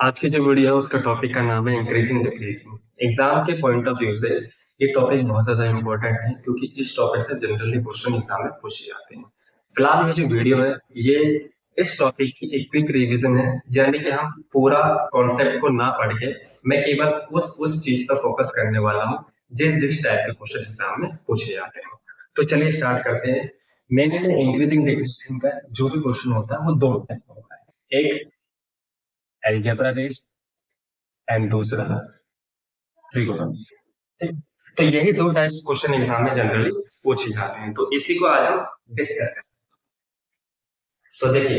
आज की जो वीडियो है उसका टॉपिक का नाम है इंक्रीजिंग डिक्रीजिंग। एग्जाम के पॉइंट ऑफ व्यू से ये टॉपिक बहुत ज्यादा इंपॉर्टेंट है क्योंकि इस टॉपिक से जनरली क्वेश्चन एग्जाम में पूछे जाते हैं। फिलहाल ये जो वीडियो है ये इस टॉपिक की एक क्विक रिवीजन है, यानी कि हम पूरा कॉन्सेप्ट को ना पढ़ के मैं केवल उस चीज पर फोकस करने वाला हूँ जिस जिस टाइप के क्वेश्चन एग्जाम में पूछे जाते हैं। तो चलिए स्टार्ट करते हैं। मेनली इंक्रीजिंग डिक्रीजिंग का जो भी क्वेश्चन होता है वो दो टाइप का होता है। एक अलजेब्रा बेस्ड एंड दूसरा ट्रिगोनोमेट्री। ठीक। तो यही दो टाइप के क्वेश्चन एग्जाम में जनरली पूछे जाते हैं, तो इसी को आज हम डिस्कस करें। तो देखिए,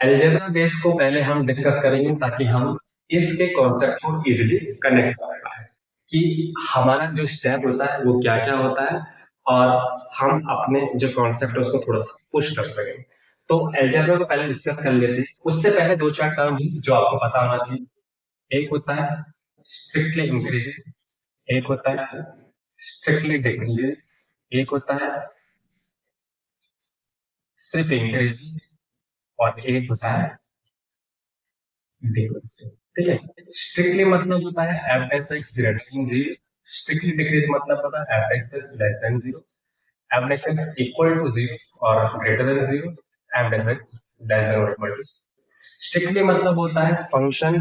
अलजेब्रा बेस को पहले हम डिस्कस करेंगे ताकि हम इसके कॉन्सेप्ट को इजीली कनेक्ट कर पाए कि हमारा जो स्टेप होता है वो क्या क्या होता है और हम अपने जो कॉन्सेप्ट है उसको थोड़ा सा पुश कर सकें। तो अलजेब्रा को पहले डिस्कस कर लेते हैं। उससे पहले दो चार टर्म जो आपको पता होना चाहिए। एक होता है स्ट्रिक्टली इंक्रीजिंग, एक होता है स्ट्रिक्टली डिक्रीजिंग, एक होता है सिर्फ इंक्रीजिंग और एक होता है डिक्रीजिंग। ठीक है। स्ट्रिक्टली मतलब होता है F dash X greater than zero, strictly decrease मतलब होता है F dash X less than zero, F dash X equal to zero और greater than zero, F dash X less than और इक्वल टू। स्ट्रिक्टली मतलब होता है function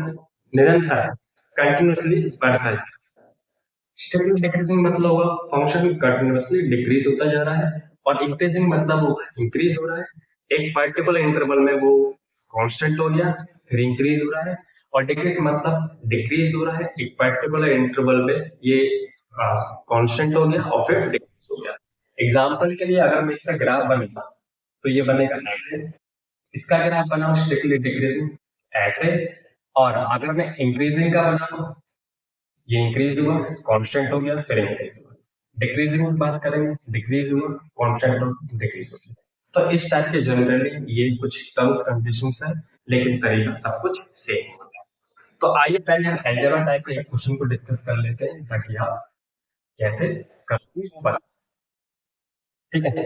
निरंतर continuously बढ़ता है। स्टेटिक डिक्रीजिंग मतलब होगा फंक्शन कंटिन्यूअसली डिक्रीज होता जा रहा है, और इंक्रीजिंग मतलब होगा इंक्रीज हो रहा है। एक पर्टिकुलर इंटरवल में वो कांस्टेंट हो गया, फिर इंक्रीज हो रहा है। और डिक्रीज मतलब डिक्रीज हो रहा है, एक पर्टिकुलर इंटरवल में ये कांस्टेंट हो गया और फिर डिक्रीज हो गया। एग्जांपल के लिए अगर मैं इसका ग्राफ बनाता तो ये बनेगा ऐसे, इसका ग्राफ बनाओ स्ट्रिक्टली डिक्रीजिंग ऐसे, और अगर मैं इंक्रीजिंग का बनाऊं ये इंक्रीज हुआ कांस्टेंट हो गया फिर इंक्रीज हुआ। डिक्रीजिंग की बात करेंगे, डिक्रीज हुआ कांस्टेंट हो डिक्रीज हो गया। तो इस टाइप के जनरली ये कुछ टर्म्स कंडीशंस है, लेकिन तरीका सब कुछ सेम होता है। तो आइए पहले हम अलजेब्रा टाइप के क्वेश्चन को डिस्कस कर लेते हैं ताकि आप कैसे करते हैं वो बता सकें। ठीक है।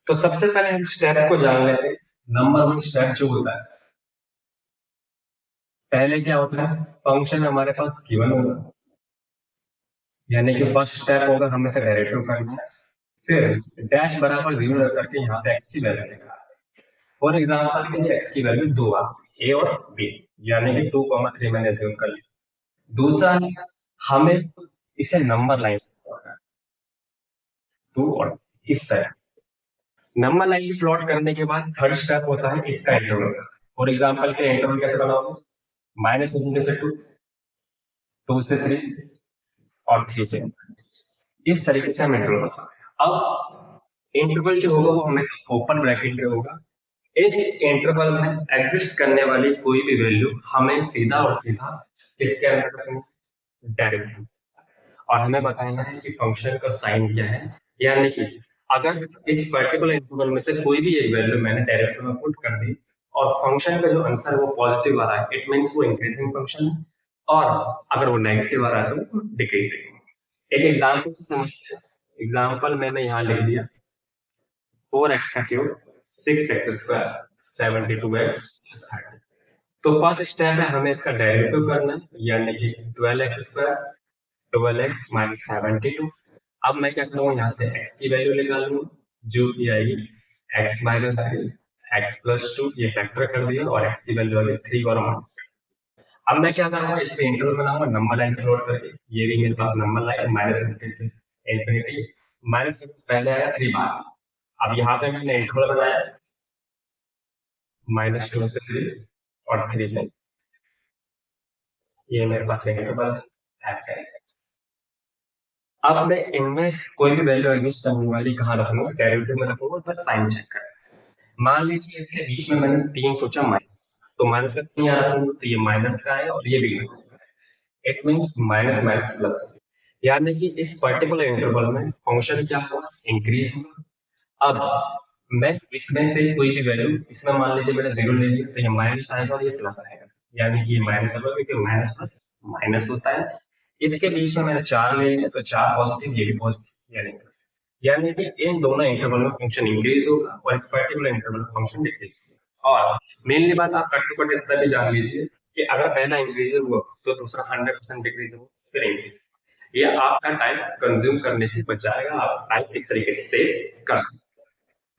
तो सबसे पहले हम स्टेप्स को जान लेते हैं। नंबर वन स्टेप जो होता है, पहले क्या होता है फंक्शन हमारे पास गिवन होगा, यानी कि फर्स्ट स्टेप होगा हमें से डेरिवेटिव करना है। फिर डैश बराबर जीरो रख करके यहाँ पे एक्स की वैल्यू निकालना है। फॉर एग्जाम्पल के लिए एक्स की वैल्यू दो आ ए और बी, यानी कि 2,3 मैंने एज्यूम कर लिया। दूसरा है हमें इसे नंबर लाइन टू और इस तरह नंबर लाइन प्लॉट करने के बाद थर्ड स्टेप होता है इसका इंटरवल। फॉर एग्जाम्पल के इंटरवल कैसे बनाओगे, माइनस इंफिनिटी से टू, टू से थ्री और थ्री से, इस तरीके से हम इंटरवल बनाते हैं। अब इंटरवल जो होगा वो हमेशा ओपन ब्रैकेट में होगा। इस इंटरवल में एग्जिस्ट करने वाली कोई भी वैल्यू हमें सीधा और सीधा किसके अंदर रखनी है, डेरिवेटिव। और हमें बताना है कि फंक्शन का साइन क्या है, यानी कि अगर इस पर्टिकुलर इंटरवल में से कोई भी एक वैल्यू मैंने डेरिवेटिव में पुट कर दी और फंक्शन का जो आंसर वो पॉजिटिव आ रहा है, इट मींस वो इंक्रीजिंग फंक्शन है। और अगर वो नेगेटिव आ रहा है तो डिक्रीजिंग। एक एग्जांपल से समझते हैं। एग्जांपल मैंने यहाँ लिख दिया 4x का क्यूब 6x स्क्वायर 72x 30। तो फर्स्ट स्टेप है हमें इसका डेरिवेटिव करना है, यानी कि 12x स्क्वायर 12x माइनस 72। अब मैं क्या करूँगा यहाँ से x की वैल्यू निकालूंगा जो कि आएगी x minus three, x plus two, ये फैक्टर कर दिया और x की वैल्यू आ गई 3 और माइनस। अब मैं क्या करूंगा इससे इंटरवल बनाऊंगा नंबर लाइन प्लॉट करके। ये भी मेरे पास नंबर लाइन माइनस इनफिनिटी से इनफिनिटी, माइनस पहले आया 3 बार। अब यहाँ पे मैंने इंटरवल बनाया माइनस टू से थ्री और थ्री से, ये मेरे पास एक इंटरवल है। अब मैं इनमें कोई भी वैल्यू एग्जिस्ट करने वाली कहाँ रखूंगा, डेरिवेटिव में रखूंगा, बस साइन चेक कर। मान लीजिए इसके बीच में मैंने तीन सोचा माइनस, तो माइनस का तीन आ रहा है तो ये माइनस का है और ये भी माइनस का है। It means minus minus plus, यानी कि इस पर्टिकुलर इंटरवल में फंक्शन क्या हुआ, इंक्रीज हुआ। अब मैं इसमें से कोई भी वैल्यू, इसमें मान लीजिए मैंने जीरो ले लिया तो ये माइनस आएगा और ये प्लस आएगा, यानी कि ये माइनस होगा क्योंकि माइनस प्लस माइनस होता है। इसके बीच में मैंने चार ले लिया तो चार पॉजिटिव ये भी पॉजिटिव, यानी प्लस। यानी कि इन दोनों इंटरवल में फंक्शन इंक्रीज होगा और इस पर्टिकुलर इंटरवल में फंक्शन डिक्रीज होगा। और मेनली बात आप कट टू कट इतना भी जान लीजिए कि अगर पहला इंक्रीज हुआ तो दूसरा 100% डिक्रीज हो फिर इंक्रीज। ये आपका टाइम कंज्यूम करने से बच जाएगा, आप टाइम इस तरीके से सेव कर सकते।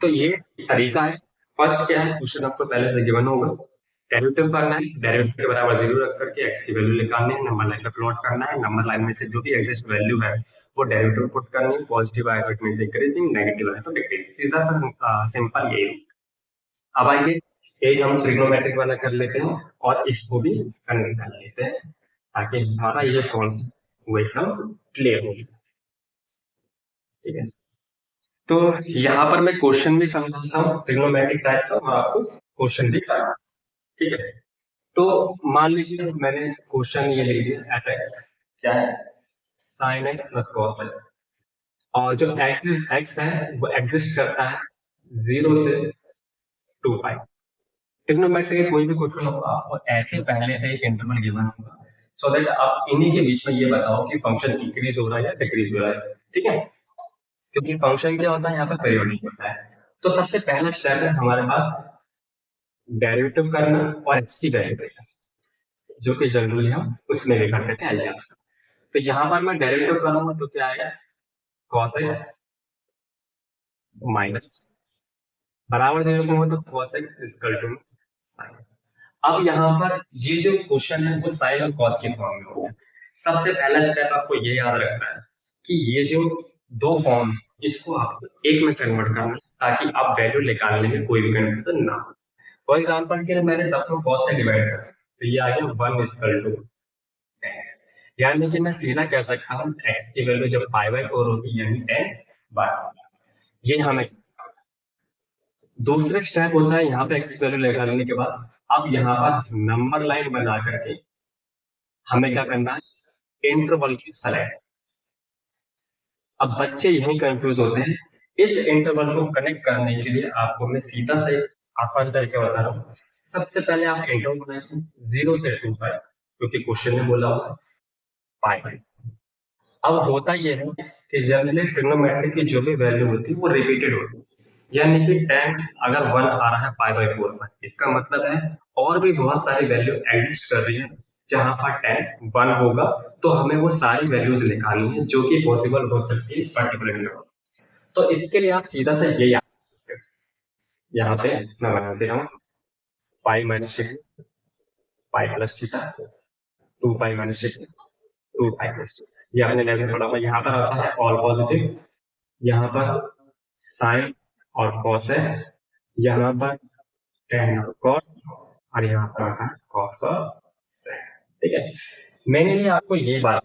तो ये तरीका है। फर्स्ट क्या है, क्वेश्चन आपको पहले से गिवन होगा, डेरिवेटिव करना है, डेरिवेटिव के बराबर जीरो रख करके एक्स की वैल्यू निकालनी है, नंबर लाइन पे प्लॉट करना है, नंबर लाइन में से जो भी एग्जिस्ट वैल्यू है वो डेरिवेटिव पुट करनी है, पॉजिटिव आए तो इट मींस इंक्रीजिंग, नेगेटिव आए तो डिक्रीज, सीधा सा सिंपल यही। अब आइए एक हम ट्रिग्नोमेट्रिक वाला कर लेते हैं और इसको भी करने कर लेते हैं ताकि हमारा ये कॉन्सेप्ट वो एकदम क्लियर हो। ठीक है, तो यहाँ पर मैं क्वेश्चन भी समझाता हूँ ट्रिग्नोमेट्रिक टाइप का और आपको क्वेश्चन भी करा। ठीक है, तो मान लीजिए मैंने क्वेश्चन ये लिख दिया एफ एक्स क्या है, sine x plus cos x, और जो एक्स एक्स है वो एग्जिस्ट करता है 0 से 2 पाई। ट्रिग्नोमेट्री कोई भी क्वेश्चन होगा और ऐसे पहले से एक इंटरवल गिवन होगा, सो दैट आप इन्हीं के बीच में ये बताओ कि फंक्शन इंक्रीज हो रहा है या डिक्रीज हो रहा है। ठीक है, क्योंकि फंक्शन क्या होता है यहाँ पर पीरियोडिक होता है। तो सबसे पहला स्टेप है हमारे पास डेरिवेटिव करना और एक्स की वैल्यू देना, जो कि जनरली हम उसमें भी करते थे अलजेब्रा। तो यहाँ पर मैं डेरिवेटिव करूंगा तो क्या आएगा, cos x माइनस बराबर 0 को हो तो cos x equal to sin। अब यहाँ पर ये जो क्वेश्चन है वो साइन और कॉस के फॉर्म में होगा। सबसे पहला स्टेप आपको ये याद रखना है कि ये जो दो फॉर्म इसको आपको एक में कन्वर्ट करना है, ताकि आप वैल्यू निकालने में कोई भी कंफ्यूजन ना हो। फॉर एग्जाम्पल के लिए मैंने सबको कॉस से डिवाइड कर, तो ये आ गया 1 इक्वल टू x, यानी कि मैं सीधा कह सकता हूँ x की वैल्यू जब पाई/4 होगी यानी 10/, ये हमें दूसरे स्टेप होता है यहाँ पे एक्स की वैल्यू निकालने के बाद अब यहाँ पर नंबर लाइन बना करके हमें क्या करना है, इंटरवल की सेलेक्ट। अब बच्चे यही कंफ्यूज होते हैं, इस इंटरवल को कनेक्ट करने के लिए आपको मैं सीधा से आसान तरीका बता रहा हूँ। सबसे पहले आप इंटरवल बनाए 0 से 2 पाई, क्योंकि क्वेश्चन में बोला हुआ पाई। अब होता यह है कि जनरली ट्रिग्नोमेट्री की जो भी वैल्यू होती है वो रिपीटेड होती है, यानी कि tan अगर 1 आ रहा है पाई/4 पर, इसका मतलब है और भी बहुत सारी वैल्यू एग्जिस्ट कर रही है जहां पर tan 1 होगा, तो हमें वो सारी वैल्यूज निकालनी है जो कि पॉसिबल हो सकती है इस पर्टिकुलर इंटरवल। तो इसके लिए आप सीधा से ये याद कर सकते हो, यहाँ पे मैं बना दे रहा हूँ pi minus pi plus theta 2 pi minus 2 pi plus, ये आपने लेवल पढ़ा हुआ, यहाँ पर आता है ऑल पॉजिटिव, यहाँ पर साइन और कॉस है, यहाँ पर टेन और कॉस, और यहाँ पर आता है कॉस और सेक। ठीक है, मैंने लिए आपको ये बात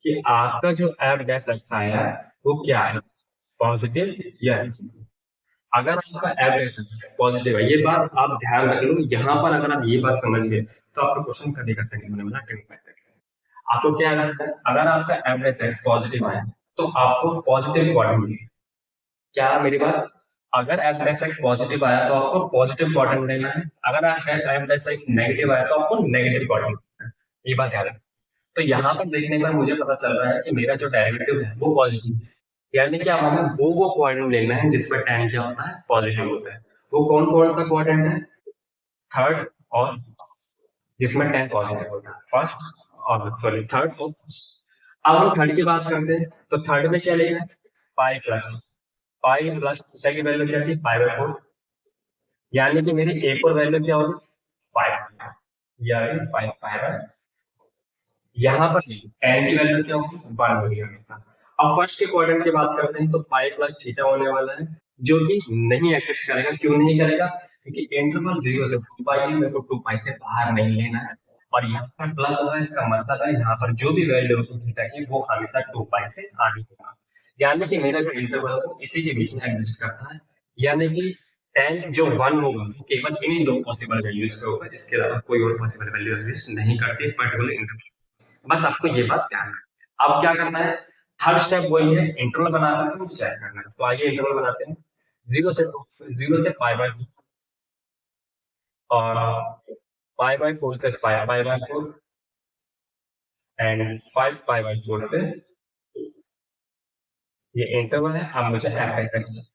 कि आपका जो एफ डैश एक्स आया है वो क्या है, पॉजिटिव या नेगेटिव। अगर आपका एफ डैश एक्स पॉजिटिव है, ये बात आप ध्यान रख लो, यहाँ पर अगर आप ये बात समझ गए तो आपका क्वेश्चन कभी करते नहीं होने वाला। आपको क्या लगता है, अगर आपका एफ डैश एक्स पॉजिटिव आया तो आपको पॉजिटिव क्वाड्रेंट मिलेगा। क्या मेरी बात, अगर एफ डैश एक्स पॉजिटिव आया तो आपको पॉजिटिव क्वाड्रेंट लेना है, अगर एफ डैश एक्स नेगेटिव आया तो आपको नेगेटिव क्वाड्रेंट लेना है। ये बात याद है। तो यहाँ पर देखने पर मुझे पता चल रहा है कि मेरा जो डेरिवेटिव है वो पॉजिटिव है, यानी कि अब हमें वो क्वाड्रेंट लेना है जिसमें tan क्या होता है, पॉजिटिव होता है। वो कौन कौन सा क्वाड्रेंट है, थर्ड और, जिसमें tan पॉजिटिव होता है, फर्स्ट और सॉरी थर्ड और फर्स्ट। अब हम थर्ड की बात करते हैं तो थर्ड में क्या लेना है, पाई प्लस थीटा की वैल्यू क्या थी, पाई/4, यानी कि मेरी एक और वैल्यू क्या होगी, 5, यानी 5 पाई। यहाँ पर tan की वैल्यू क्या होगी, 1 होगी हमेशा। अब फर्स्ट के क्वाड्रेंट की बात करते हैं तो पाई प्लस थीटा होने वाला है, जो कि नहीं एग्जिस्ट करेगा। क्यों नहीं करेगा, क्योंकि इंटरवल 0 से 2 पाई है, मेरे को 2 पाई से बाहर नहीं लेना है, और यहाँ पर प्लस होगा, इसका मतलब है यहाँ पर जो भी वैल्यू होगी थीटा की वो हमेशा 2 पाई से आगे होगा, यानी कि मेरा जो इंटरवल है वो इसी के बीच में एग्जिस्ट करता है, यानी कि tan जो 1 होगा वो केवल इन्हीं दो पॉसिबल वैल्यूज पे होगा, इसके अलावा कोई और पॉसिबल वैल्यू एग्जिस्ट नहीं करती इस पर्टिकुलर इंटरवल। बस आपको ये बात ध्यान रखना है। अब क्या करना है, हर स्टेप वही है, इंटरवल बनाकर के मुझे चेक करना है। तो आइए इंटरवल बनाते हैं, 0 से और पाई/4 से 5 पाई/4 एंड 5 पाई/4 से, ये इंटरवल है। अब मुझे एफ एक्स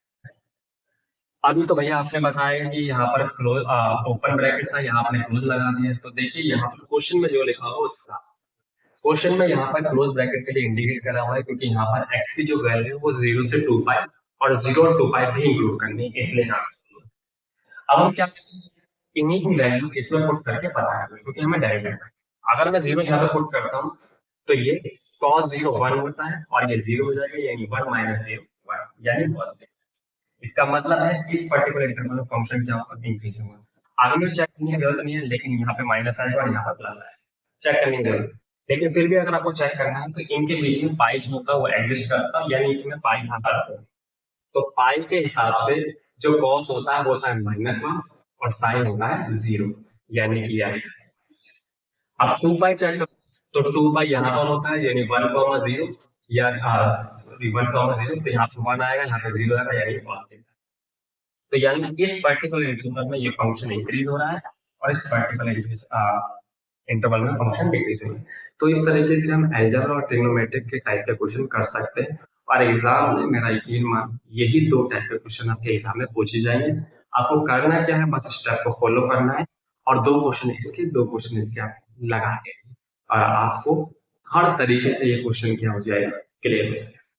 अभी तो भैया आपने बताया कि यहाँ पर क्लोज ओपन ब्रैकेट था, यहाँ आपने क्लोज लगा दिया, तो देखिए यहाँ पर क्वेश्चन में जो लिखा हुआ उस हिसाब से क्वेश्चन में यहाँ पर क्लोज ब्रैकेट के लिए इंडिकेट करा हुआ है, क्योंकि यहाँ पर एक्स की जो वैल्यू है वो 0 से 2 पाई और 0 और 2 पाई भी इंक्लूड करनी है, इसलिए यहाँ अब हम क्या करेंगे, इन्हीं की वैल्यू इसमें पुट करके पता है, क्योंकि हमें डायरेक्ट है। अगर मैं जीरो यहाँ पे पुट करता हूँ तो ये cos 0 1 होता है और ये 0 हो जाएगा, यानी 1 माइनस 0 1, यानी पॉजिटिव। इसका मतलब है इस पर्टिकुलर इंटरवल में फंक्शन क्या होगा, इंक्रीज होगा। आगे में चेक करने की जरूरत नहीं है, लेकिन यहाँ पे माइनस आएगा और यहाँ पर प्लस आएगा, चेक करने की जरूरत है। लेकिन फिर भी अगर आपको चेक करना है तो इनके बीच में पाई जो होता है वो एग्जिस्ट करता है, यानी कि मैं पाई यहाँ पर रखूंगा। तो पाई के हिसाब से जो कॉस होता है वो होता है -1 और साइन होता है 0, यानी कि यानी अब 2 पाई चेक करो, तो 2 पाई यहाँ पर होता है, यानी 1,0 या सॉरी 1,0, तो यहाँ पे 1 आएगा, यहाँ पे 0 आएगा, यानी पॉजिटिव। तो यानी इस पर्टिकुलर इंटरवल में ये फंक्शन इंक्रीज हो रहा है और इस पर्टिकुलर इंटरवल में फंक्शन डिक्रीज हो रहा है। तो इस तरीके से हम अलजेब्रा और ट्रिग्नोमेट्रिक के टाइप के क्वेश्चन कर सकते हैं, और एग्जाम में मेरा यकीन मान यही दो टाइप के क्वेश्चन आपके एग्जाम में पूछे जाएंगे। आपको करना क्या है, बस स्टेप को फॉलो करना है और दो क्वेश्चन इसके दो क्वेश्चन इसके आप लगा के, और आपको हर तरीके से ये क्वेश्चन क्या हो जाएगा, क्लियर हो जाएगा।